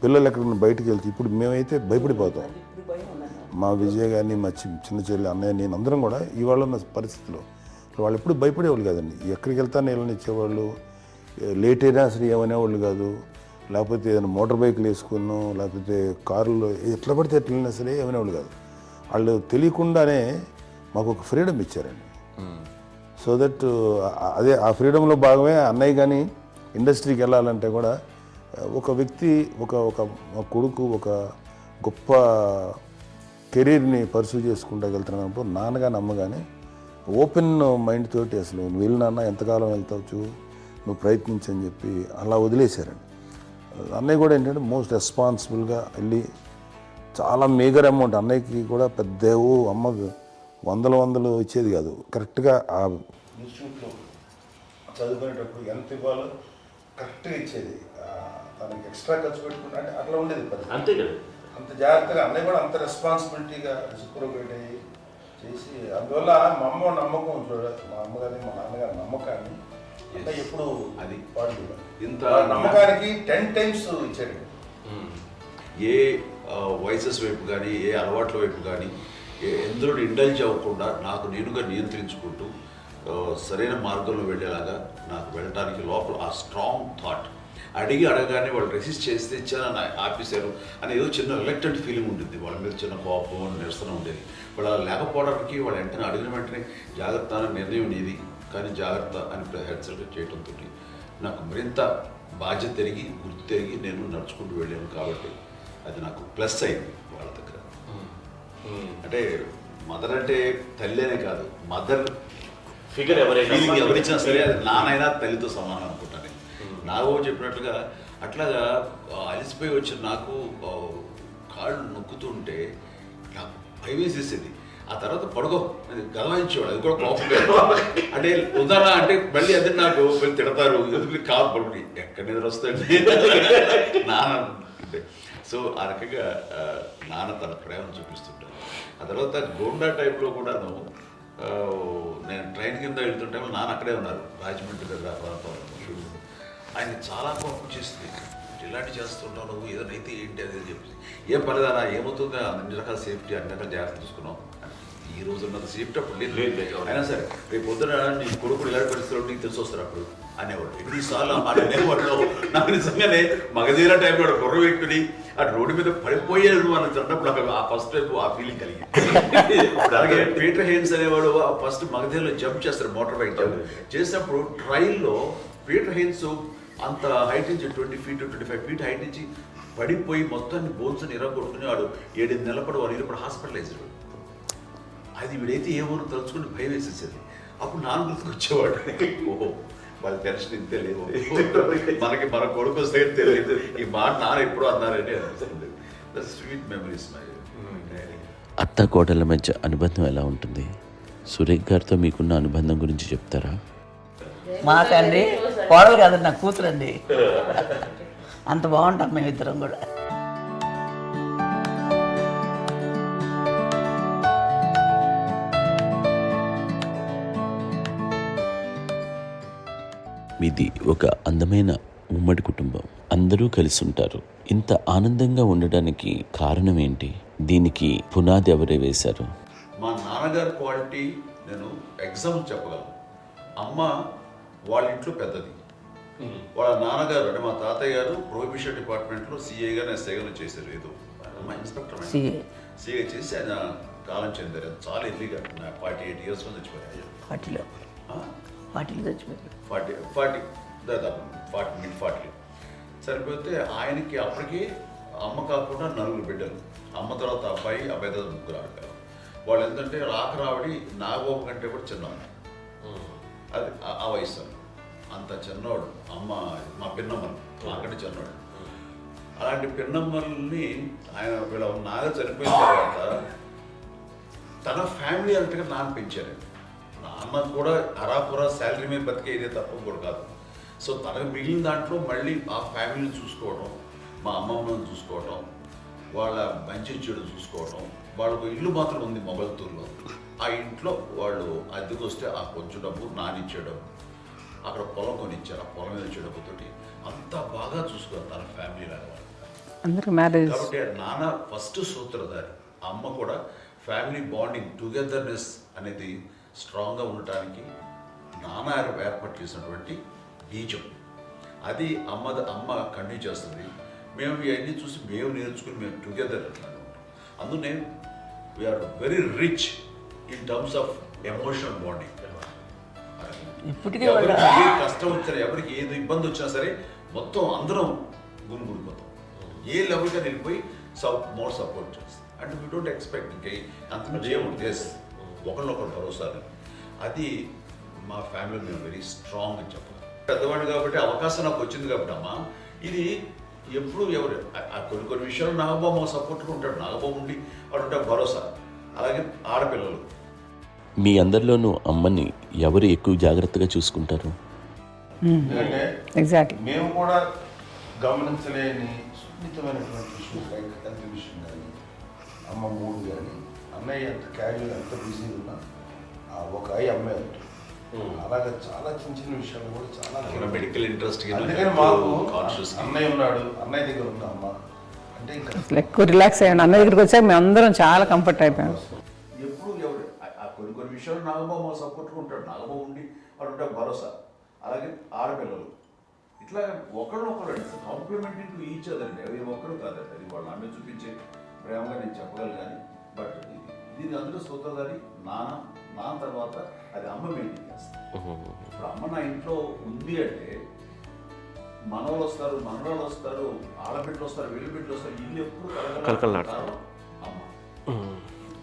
పిల్లలు ఎక్కడన్నా బయటకు వెళ్తే ఇప్పుడు మేమైతే భయపడిపోతాం. మా విజయ్ కానీ మా చిన్న చెల్లి అన్నయ్య నేను అందరం కూడా ఇవాళ ఉన్న పరిస్థితిలో వాళ్ళు ఎప్పుడు భయపడేవాళ్ళు కాదండి. ఎక్కడికి వెళ్తాను నీళ్ళని ఇచ్చేవాళ్ళు, లేట్ అయినా అసలు ఏమనేవాళ్ళు కాదు. లేకపోతే ఏదైనా మోటార్ బైక్లు వేసుకున్నాం, లేకపోతే కారులో ఎట్లా పడితే ఎట్లయినా సరే ఏమనేవాళ్ళు కాదు. వాళ్ళు తెలియకుండానే మాకు ఒక ఫ్రీడమ్ ఇచ్చారండి. సో దట్ అదే ఆ ఫ్రీడంలో భాగమే అన్నయ్య కానీ ఇండస్ట్రీకి వెళ్ళాలంటే కూడా ఒక వ్యక్తి ఒక కొడుకు ఒక గొప్ప కెరీర్ని పర్సూ చేసుకుంటూ వెళ్తున్నప్పుడు నాన్నగాని అమ్మగానే ఓపెన్ మైండ్ తోటి అసలు నువ్వు వెళ్ళి నాన్న ఎంతకాలం వెళ్తావు నువ్వు ప్రయత్నించని చెప్పి అలా వదిలేశారండి. అన్నయ్య కూడా ఏంటంటే మోస్ట్ రెస్పాన్సిబుల్గా వెళ్ళి చాలా మేజర్ అమౌంట్ అన్నయ్యకి కూడా పెద్ద అమ్మకు వందలు ఇచ్చేది కాదు. కరెక్ట్గా ఆ ఇన్స్టిట్యూట్లో చదువుకునేటప్పుడు ఎంత ఇవ్వాలో కరెక్ట్గా ఇచ్చేది. తనకి ఎక్స్ట్రా ఖర్చు పెట్టుకుంటే అంటే అట్లా ఉండేది పరిస్థితి. అంతే కదా, అంత జాగ్రత్తగా అన్నయ్య కూడా అంత రెస్పాన్సిబిలిటీగా రెసిప్రోకేట్ అయ్యి చేసి అందువల్ల మా అమ్మ నమ్మకం చూడాలి, మా అమ్మగారి మా నాన్నగారి నమ్మకాన్ని అంటే ఎప్పుడు అది వాడు ఇంత నమ్మకానికి 10 times ఇచ్చాడు. ఏ వయసెస్ వైపు కానీ ఏ అలవాట్ల వైపు కానీ ఎందులో ఇండల్జ్ అవ్వకుండా నాకు నేనుగా నియంత్రించుకుంటూ సరైన మార్గంలో వెళ్ళేలాగా నాకు వెళ్ళడానికి లోపల ఆ స్ట్రాంగ్ థాట్ అడగగానే వాళ్ళు రెసిస్ట్ చేస్తే ఇచ్చానని ఆపేశారు అని ఏదో చిన్న రిలక్టెంట్ ఫీలింగ్ ఉంటుంది. వాళ్ళ మీద చిన్న కోపం నిరసన ఉండేది. వాళ్ళు అలా లేకపోవడానికి వాళ్ళు వెంటనే అడిగిన వెంటనే జాగ్రత్త అనే నిర్ణయం ఉండేది. కానీ జాగ్రత్త అని హెచ్చరిక చేయడంతో నాకు మరింత బాధ్యత తిరిగి గుర్తు తిరిగి నేను నడుచుకుంటూ వెళ్ళాను. కాబట్టి అది నాకు ప్లస్ అయింది వాళ్ళ దగ్గర. అంటే మదర్ అంటే తల్లి అనే కాదు, మదర్ ఫిగర్ ఎవరిచ్చినా సరే అది నానైనా తల్లితో సమానం అనుకుంటాను. నాకు చెప్పినట్లుగా అట్లాగా అలిసిపోయి వచ్చిన నాకు కాళ్ళు నొక్కుతుంటే నాకు భయం వేసేసేది. ఆ తర్వాత పడుకో అది గదవాయించేవాడు, అది కూడా కోపం అంటే ఉదాహరణ అంటే మళ్ళీ అదే నాకు తిడతారు ఎందుకు కాదు పడుకుని ఎక్కడ నిద్ర వస్తాయండి నాన్న అంటే. సో ఆ రకంగా నాన్న తన ప్రేమ చూపిస్తుంటాను. ఆ తర్వాత గోండా టైంలో కూడాను నేను ట్రైన్ కింద వెళ్తుంటే నాన్న అక్కడే ఉన్నారు, రాజమండ్రి దగ్గర ప్రాంతంలో. ఆయన చాలా కోపం చేస్తుంది, ఇలాంటి చేస్తుంటావు నువ్వు ఏదైనా అయితే ఏంటి అది చెప్పి. ఏం పర్లేదన్నా ఏమవుతుందో అన్ని రకాల సేఫ్టీ అన్ని రకాల జాగ్రత్త తీసుకున్నాం. ఈ రోజు ఉన్నంత సేఫ్టీ అప్పుడు లేదు. అయినా సరే రేపు పొద్దున నీ కొడుకులు ఇలాంటి పరిస్థితుల్లో నీకు తెలిసి వస్తారు అప్పుడు అనేవాడు. ఎన్నిసార్లు అనేవాళ్ళు నాకు నిజంగానే మగధీర టైంలో గుర్ర వ్యక్తుని ఆ రోడ్డు మీద పడిపోయాడు అని అన్నప్పుడు నాకు ఆ ఫస్ట్ టైం ఆ ఫీలింగ్ కలిగింది. అలాగే పీటర్ హెయిన్స్ అనేవాడు ఫస్ట్ మగధీరలో జంప్ చేస్తారు, మోటార్ బైక్ జంప్ చేసినప్పుడు ట్రైల్లో పీటర్ హెయిన్స్ అంత హైట్ నుంచి 20 feet 25 feet హైట్ నుంచి పడిపోయి మొత్తాన్ని బోన్స్ని ఎరగొట్టుకుని వాడు 7 నెలల వాడు ఇరుపడు హాస్పిటలైజ్డ్. అది వీడైతే ఏమో తలుచుకుని భయం వేసేసేది. అప్పుడు నాన్న గుర్తుకొచ్చేవాడు, ఓహో వాళ్ళ టెన్షన్ ఇంతే లేదు, మనకి మన కొడుకు వస్తే తెలియదు ఈ మాట నాన్న ఎప్పుడు అన్నారని అనిపిస్తుంది. Sweet memories. అత్త కోడళ్ళ మధ్య అనుబంధం ఎలా ఉంటుంది? సురేఖ్ గారితో మీకున్న అనుబంధం గురించి చెప్తారా? మాకండి కోడలు కాదండి, నా కూతురండి. అంత బాగుంటాం మేమిద్దరం కూడా. మీది ఒక అందమైన ఉమ్మడి కుటుంబం, అందరూ కలిసి ఉంటారు. ఇంత ఆనందంగా ఉండడానికి కారణం ఏంటి? దీనికి పునాది ఎవరే వేశారు? మా నాన్నగారి క్వాలిటీ నేను ఎగ్జాంపుల్ చెప్పగలను. అమ్మ వాళ్ళ ఇంట్లో పెద్దది, వాళ్ళ నాన్నగారు అంటే మా తాతయ్య గారు ప్రొహిబిషన్ డిపార్ట్మెంట్లో సిఐగా ఎస్ఐగా చేశారు. ఏదో మా ఇన్స్పెక్టర్ సిఐ చేసి ఆయన కాలం చెందారు. చాలా ఎర్లీగా 48 years చచ్చిపోయారు. 40 చచ్చిపోయారు. 40 దాదాపు 40 సరిపోతే ఆయనకి అప్పటికి అమ్మ కాకుండా 4 బిడ్డలు. అమ్మ తర్వాత అబ్బాయి తర్వాత 3 ఆడపిల్లలు. వాళ్ళు ఏంటంటే రాకరావడి నాగోప కంటే కూడా చిన్నవాడు. అది ఆ వయసు అంత చిన్నవాడు. అమ్మ మా పిన్నమ్మలు మాకంటే చిన్నవాడు. అలాంటి పిన్నమ్మల్ని ఆయన వీళ్ళ నాగ చనిపోయిన తర్వాత తన ఫ్యామిలీ అంతగా నాన్న పెంచారు. నాన్న కూడా అరాపురా శాలరీ మీద బతికేదే తప్ప కూడా కాదు. సో తనకు మిగిలిన దాంట్లో మళ్ళీ ఆ ఫ్యామిలీని చూసుకోవడం, మా అమ్మమ్మని చూసుకోవటం, వాళ్ళ మంచి చెడు చూసుకోవటం. వాళ్ళకు ఇల్లు మాత్రం ఉంది మొగల్తూరులో. ఆ ఇంట్లో వాళ్ళు అద్దెకు వస్తే ఆ కొంచెం డబ్బు నానిచ్చే డబ్బు, అక్కడ పొలం కొనిచ్చారు, ఆ పొలం మీద ఇచ్చే డబ్బుతోటి అంతా బాగా చూసుకోవాలి తన ఫ్యామిలీ లాగా వాళ్ళు. అందరికి మ్యారేజ్ కాబట్టి నాన్న ఫస్ట్ సూత్రధారి, అమ్మ కూడా ఫ్యామిలీ బాండింగ్ టుగెదర్నెస్ అనేది స్ట్రాంగ్గా ఉండటానికి నాన్న ఏర్పాటు చేసినటువంటి బీజం. అది అమ్మ కంటిన్యూ చేస్తుంది. మేము ఇవన్నీ చూసి మేము నేర్చుకుని మేము టుగెదర్ అందునే we are very rich in terms of emotional bonding. ఇప్పటికే ఎవరికి ఏ కష్టం వచ్చినా, ఎవరికి ఏది ఇబ్బంది వచ్చినా సరే మొత్తం అందరం గుమిగూడిపోతాం. ఏ లెవెల్గా వెళ్ళిపోయి మోర్ సపోర్ట్ చేస్తాం. అండ్ వీ డోంట్ ఎక్స్పెక్ట్ ఇంకా అంతకుమించి ఏముంటుంది. ఒకరినొకరు భరోసా. అది మా ఫ్యామిలీ మేము వెరీ స్ట్రాంగ్ అని చెప్పాలి. పెద్దవాడు కాబట్టి అవకాశం నాకు వచ్చింది కాబట్టి అమ్మ, ఇది ఎప్పుడు ఎవరు కొన్ని విషయాలు నాగబాబు సపోర్ట్గా ఉంటాడు. నాగబాబు ఉండి వాడు ఉంటాడు భరోసా. అలాగే ఆడపిల్లలు మీ అందరిలోనూ అమ్మని ఎవరు ఎక్కువ జాగ్రత్తగా చూసుకుంటారు? ఎందుకంటే ఎగ్జాక్ట్లీ మేము కూడా గమనించలేని సున్నితమైనటువంటి ఇష్యూస్ లైక్ హెల్త్ విషయం కానీ, అమ్మ మూడు కానీ, అన్నయ్య ఎంత క్యాజువల్ ఎంత బిజీ ఉన్నా ఒక అమ్మాయి ఉంటుంది. అలాగే చాలా చిన్న చిన్న విషయాలు కూడా చాలా మెడికల్ ఇంట్రెస్ట్. అందుకని మాకు అన్నయ్య ఉన్నాడు, అన్నయ్య దగ్గర ఉంది అమ్మ అంటే ఇంకా ఎక్కువ రిలాక్స్ అయ్యాను. అన్న దగ్గరికి వచ్చాక మేము అందరం చాలా కంఫర్ట్ అయిపోయాం. ఎప్పుడు ఎవరు కొన్ని విషయాలు నాగబాబు సపోర్ట్గా ఉంటాడు. నాగబాబు ఉండి వాడు ఉంటాడు భరోసా. అలాగే ఆడపిల్లలు ఇట్లా ఒకళ్ళొకరు కాంప్లిమెంటింగ్ టు ఈచ్ అదర్ అండి. అవి ఒక్కరు కాదండి, అది వాళ్ళు అమ్మే చూపించే ప్రేమగా నేను చెప్పగలను. కానీ బట్ దీని అందులో సూత్రధారి నాన్న తర్వాత అది అమ్మ మెయింటైన్ చేస్తుంది. ఇప్పుడు అమ్మ నా ఇంట్లో ఉంది అంటే మనవాళ్ళు వస్తారు, మనవాళ్ళు వస్తారు, ఆడబిడ్డలు వస్తారు, వెలుబిడ్డలు వస్తారు, ఇల్లు ఎప్పుడు కలకలాడతారు అమ్మ.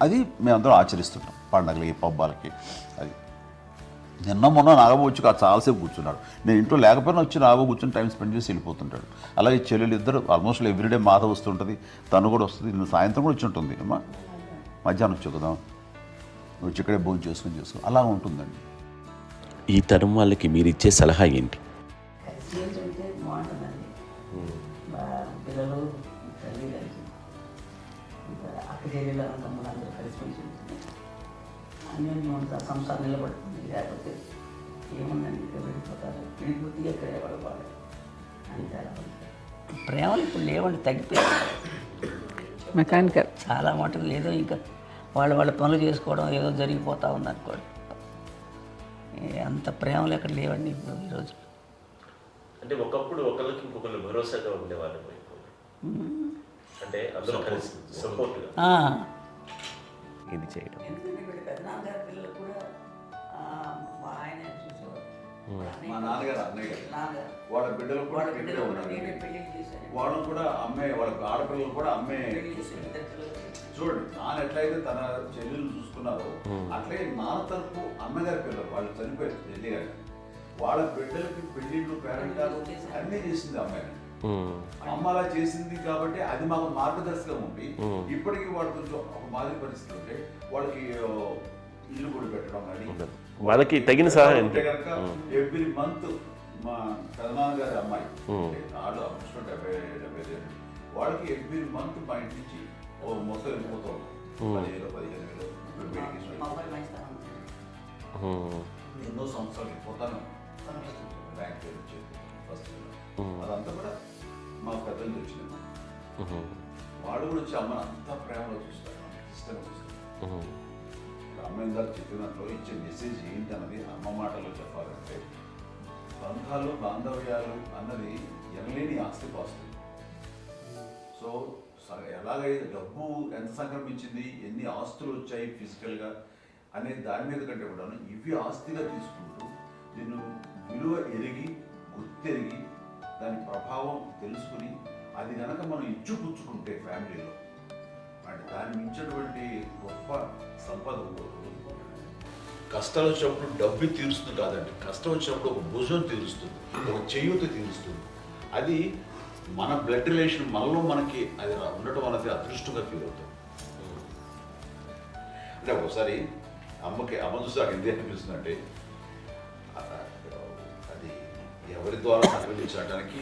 అది మేమందరం ఆచరిస్తుంటాం పండగలకి, పబ్బాలకి. అది నిన్న మొన్న నాగబాబు వచ్చి చాలాసేపు కూర్చున్నాడు. నేను ఇంట్లో లేకపోయినా వచ్చి నాగబాబు కూర్చొని టైం స్పెండ్ చేసి వెళ్ళిపోతుంటాడు. అలాగే చెల్లెలు ఇద్దరు ఆల్మోస్ట్ ఎవ్రీడే మాత వస్తుంటుంది, తను కూడా వస్తుంది. నిన్న సాయంత్రం కూడా వచ్చి ఉంటుంది. అమ్మా మధ్యాహ్నం వచ్చి కదా వచ్చి ఇక్కడే భోజనం చేసుకో అలా ఉంటుందండి. ఈ తరం వాళ్ళకి మీరు ఇచ్చే సలహా ఏంటి? కలిసి ఉంటే బాగుంటుందండి. పిల్లలు తల్లి కలిసి అక్క చెల్లెలు తమ్ముడు అందరూ కలిసిమెలిసి ఉంటుంది. అన్యోన్యం ఉంటుంది, సంసారం నిలబడుతుంది. లేకపోతే ఏముందండి ఇక్కడ వెళ్ళిపోతారు, విడిపోతే ఎక్కడ వాళ్ళు బాగా అంతే. ప్రేమలు ఇప్పుడు లేవండి, తగ్గిపోయాయి. మెకానికల్ చాలా మటుకు ఏదో ఇంకా వాళ్ళ పనులు చేసుకోవడం ఏదో జరిగిపోతూ ఉంది అనుకోండి. అంత ప్రేమలు ఎక్కడ లేవండి ఇప్పుడు ఈరోజు. అంటే ఒకప్పుడు ఒకరికి ఇంకొకరు భరోసాగా ఉండేవాళ్ళు, అంటే అందరూ కలిసి సపోర్ట్గా ఇది చేయడం. ఎందుకంటే వీళ్ళ పెద్దనాన్నగారి పిల్లలు కూడా ఆయన చూసేవారు. మా నాన్నగారు అన్నయ్య నాన్నగారు వాళ్ళ బిడ్డలు కూడా వాళ్ళ ఇక్కడే బిడ్డలు ఉన్నారు. నేనే పెళ్లి చేశాను. వాళ్ళు కూడా అమ్మే, వాళ్ళ ఆడపిల్లలు కూడా అమ్మే. పెళ్లి చేశాను, ఇద్దరు పిల్లలు. చూడండి నాన్న ఎట్లయితే తన చెల్లెలు చూసుకున్నారో అట్లే నాన్న తరపు అమ్మగారి పిల్లలు వాళ్ళు చనిపోయారు చెల్లి గారి, వాళ్ళ బిడ్డలకి పెళ్లిళ్ళు పేరెంటాలు అన్నీ చేసింది అమ్మాయి. అమ్మ అలా చేసింది కాబట్టి అది మాకు మార్గదర్శకం ఉంది. ఇప్పటికీ వాళ్ళు కొంచెం ఒక మాదిరి పరిస్థితి ఉంటే వాళ్ళకి ఇల్లు కూడా పెట్టడం కానీ వాళ్ళకి తగిన సహాయం అంటే కనుక ఎవ్రీ మంత్ మా పెదనాన్న గారి అమ్మాయి వాళ్ళు అప్పుడు 70 వాళ్ళకి ఎవ్రీ మంత్ మా ఇంటి నుంచి ఓ మొత్తం వెళ్ళిపోతాం 10,000-15,000 మా అబ్బాయి మంచితనం ఉంది. ఎన్నో సంవత్సరాలు వెళ్ళిపోతాను. బ్యాంక్ వచ్చేది ఫస్ట్ అదంతా కూడా మా పెద్దలు వచ్చింది. వాళ్ళు కూడా వచ్చి అమ్మని అంతా ప్రేమలో చూస్తారు, ఇష్టంగా చూస్తారు. అమ్మ గారు చెప్పినట్లు ఇచ్చే మెసేజ్ ఏంటి అన్నది అమ్మ మాటలో చెప్పాలంటే బంధాలు బాంధవ్యాలు అన్నది ఎనలేని ఆస్తిపాస్తులు. సో ఎలాగైతే డబ్బు ఎంత సంక్రమించింది, ఎన్ని ఆస్తులు వచ్చాయి ఫిజికల్గా అనే దాని మీద కంటే కూడా ఇవి ఆస్తిగా తీసుకుంటూ దీన్ని విలువ ఎరిగి గుర్తెరిగి దాని ప్రభావం తెలుసుకుని అది కనుక మనం ఇచ్చిపుచ్చుకుంటే ఫ్యామిలీలో అంటే దాన్ని మించినటువంటి గొప్ప సంపద ఉండదు. కష్టాలు వచ్చినప్పుడు డబ్బు తీరుస్తుంది కాదండి, కష్టం వచ్చినప్పుడు ఒక భుజం తీరుస్తుంది, ఒక చేయూత తీరుస్తుంది. అది మన బ్లడ్ రిలేషన్ మనలో మనకి అది ఉండటం అనేది అదృష్టంగా ఫీల్ అవుతాం. అంటే ఒకసారి అమ్మ చూసి నాకు ఎందుకు అనిపిస్తుంది అంటే అది ఎవరి ద్వారా సంక్రమించడానికి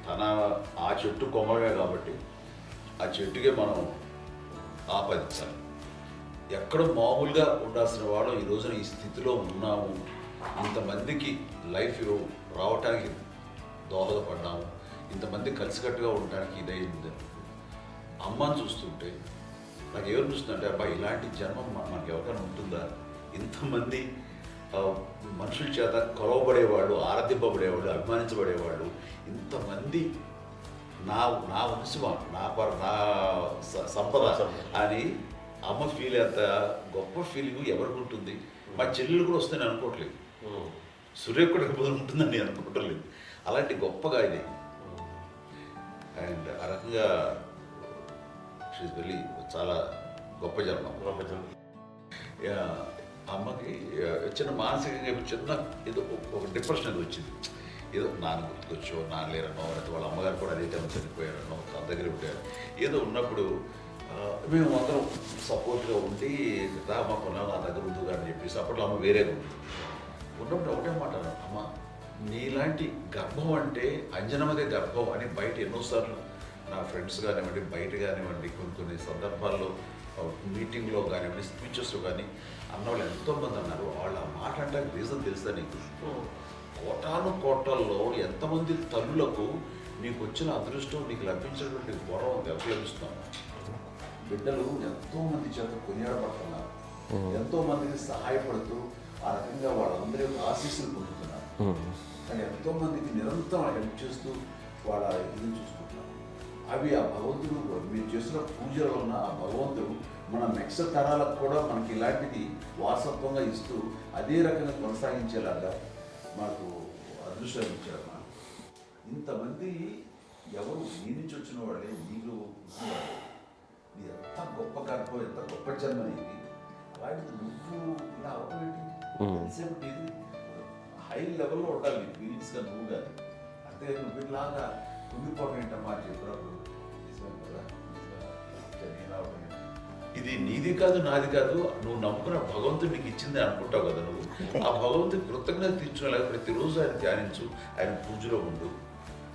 తన ఆ చెట్టు కొమ్మలమే కాబట్టి ఆ చెట్టుకే మనం ఆపాదించాలి. ఎక్కడో మామూలుగా ఉండాల్సిన వాళ్ళు ఈ రోజున ఈ స్థితిలో ఉన్నాము, ఇంతమందికి లైఫ్ రావటానికి దోహదపడ్డాము, ఇంతమంది కలిసికట్టుగా ఉండడానికి ఇదైంది. అమ్మని చూస్తుంటే నాకు ఎవరు చూస్తుందంటే అబ్బా ఇలాంటి జన్మం మనకి ఎవరికైనా ఉంటుందా, ఇంతమంది మనుషుల చేత కొలవబడేవాళ్ళు, ఆరాధింపబడేవాళ్ళు, అభిమానించబడేవాళ్ళు, ఇంతమంది నా వంశమా, నా సంపద అని అమ్మ ఫీల్ అంత గొప్ప ఫీలింగ్ ఎవరికి ఉంటుంది. మా చెల్లెలు కూడా వస్తే నేను అనుకోవట్లేదు, సూర్య కూడా ఉంటుందని నేను అనుకోవట్లేదు. అలాంటి గొప్పగా ఇది. అండ్ ఆ రకంగా షీఈ్ వెరీ చాలా గొప్ప జన్మ. అమ్మకి చిన్న మానసికంగా చిన్న ఏదో ఒక డిప్రెషన్ అది వచ్చింది. ఏదో నాన్న గుర్తుకొచ్చో, నాన్న లేరనో, లేకపోతే వాళ్ళ అమ్మగారు కూడా అదే టైం చనిపోయారనో, తన దగ్గర ఉంటారు, ఏదో ఉన్నప్పుడు మేము అందరం సపోర్ట్గా ఉండి మా కొన్నా నా దగ్గర ఉందిగా అని చెప్పేసి అప్పట్లో అమ్మ వేరేగా ఉంది. ఉన్నప్పుడు ఒకటే మాట అమ్మ నీలాంటి గర్భం అంటే అంజనమదే గర్భం అని బయట ఎన్నోసార్లు నా ఫ్రెండ్స్ కానివ్వండి, బయట కానివ్వండి, కొన్ని సందర్భాల్లో మీటింగ్లో కానివ్వండి, స్పీచెస్లో కానీ అన్నవాళ్ళు ఎంతోమంది అన్నారు. వాళ్ళు ఆ మాట అంటే రీజన్ తెలుసా నీకు? కోటాను కోటల్లో ఎంతమంది తల్లులకు నీకు వచ్చిన అదృష్టం, నీకు లభించినటువంటి గౌరవం ఎవరు లభిస్తున్నాం? బిడ్డలు ఎంతోమంది చేత కొనియాడబడుతున్నారు, ఎంతోమందికి సహాయపడుతూ ఆ రకంగా వాళ్ళందరి యొక్క ఆశీస్సులు పొందుతున్నారు. కానీ ఎంతోమందికి నిరంతరం హెల్ప్ చేస్తూ వాళ్ళ ఇది చూసుకుంటున్నారు. అవి ఆ భగవంతుడు మీరు చేస్తున్న పూజలో ఉన్న ఆ భగవంతుడు మన నెక్స్ట్ తరాలకు కూడా మనకి ఇలాంటిది వారసత్వంగా ఇస్తూ అదే రకంగా కొనసాగించేలాగా మాకు అదృష్టం ఇచ్చారు. ఇంతమంది ఎవరు నీ నుంచి వచ్చిన వాళ్ళే, నీకు ఇది ఎంత గొప్ప గర్భం, ఎంత గొప్ప జన్మ నీది. అలాంటిది నువ్వు ఇలా అవటమేంటి? ఎంతసేపు ఇది హై లెవెల్లో ఉండాలి నీ ఫీలింగ్స్గా నువ్వు కానీ. అంతే నువ్వు ఇలాగా కుంగిపోవడం ఏంటమ్మా అని చెప్పినప్పుడు ఇది నీది కాదు, నాది కాదు, నువ్వు నమ్ముకున్న భగవంతుడు నీకు ఇచ్చింది అనుకుంటావు కదా. నువ్వు ఆ భగవంతుడి కృతజ్ఞత తీర్చుకోలేక ప్రతిరోజు ఆయన ధ్యానించు, ఆయన పూజలో ఉండు,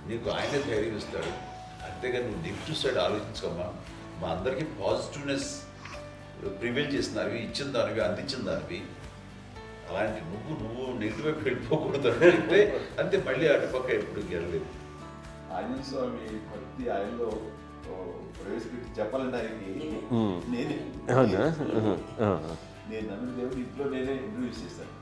నీకు ఆయనే ధైర్యం ఇస్తాడు. అంతేగాని నువ్వు నెగిటివ్ సైడ్ ఆలోచించకమ్మా. మా అందరికీ పాజిటివ్నెస్ ప్రివైల్ చేసిన దానివి, ఇచ్చిన దానివి, అందించిన దానివి. అలాంటి నువ్వు నెగిటివ్ వైపు వెళ్ళిపోకూడదు అంటే అంతే. మళ్ళీ అటుపక్క ఎప్పుడు గెలలేదు. ఆంజనేయ స్వామి భక్తి ఆయనలో ప్రవేశపెట్టి చెప్పాలడానికి నేనే నేను నన్ను దేవుడు ఇంట్లో నేనే ఇంట్రడ్యూస్ చేశాను.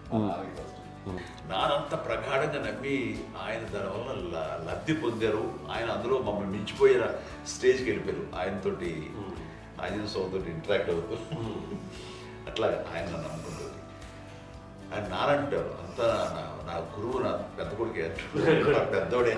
నానంత ప్రగాఢంగా నమ్మి ఆయన దానివల్ల లబ్ధి పొందారు. ఆయన అందులో మమ్మల్ని మించిపోయిన స్టేజ్కి వెళ్ళిపోయారు. ఆయనతోటి ఆంజనేయ స్వామితో ఇంటరాక్ట్ అవుతూ అట్లా ఆయన నన్ను నమ్ముకుంటుంది. ఆయన నానంటారు అంతా నా గురువు, నా పెద్ద కొడుకే, పెద్దోడే.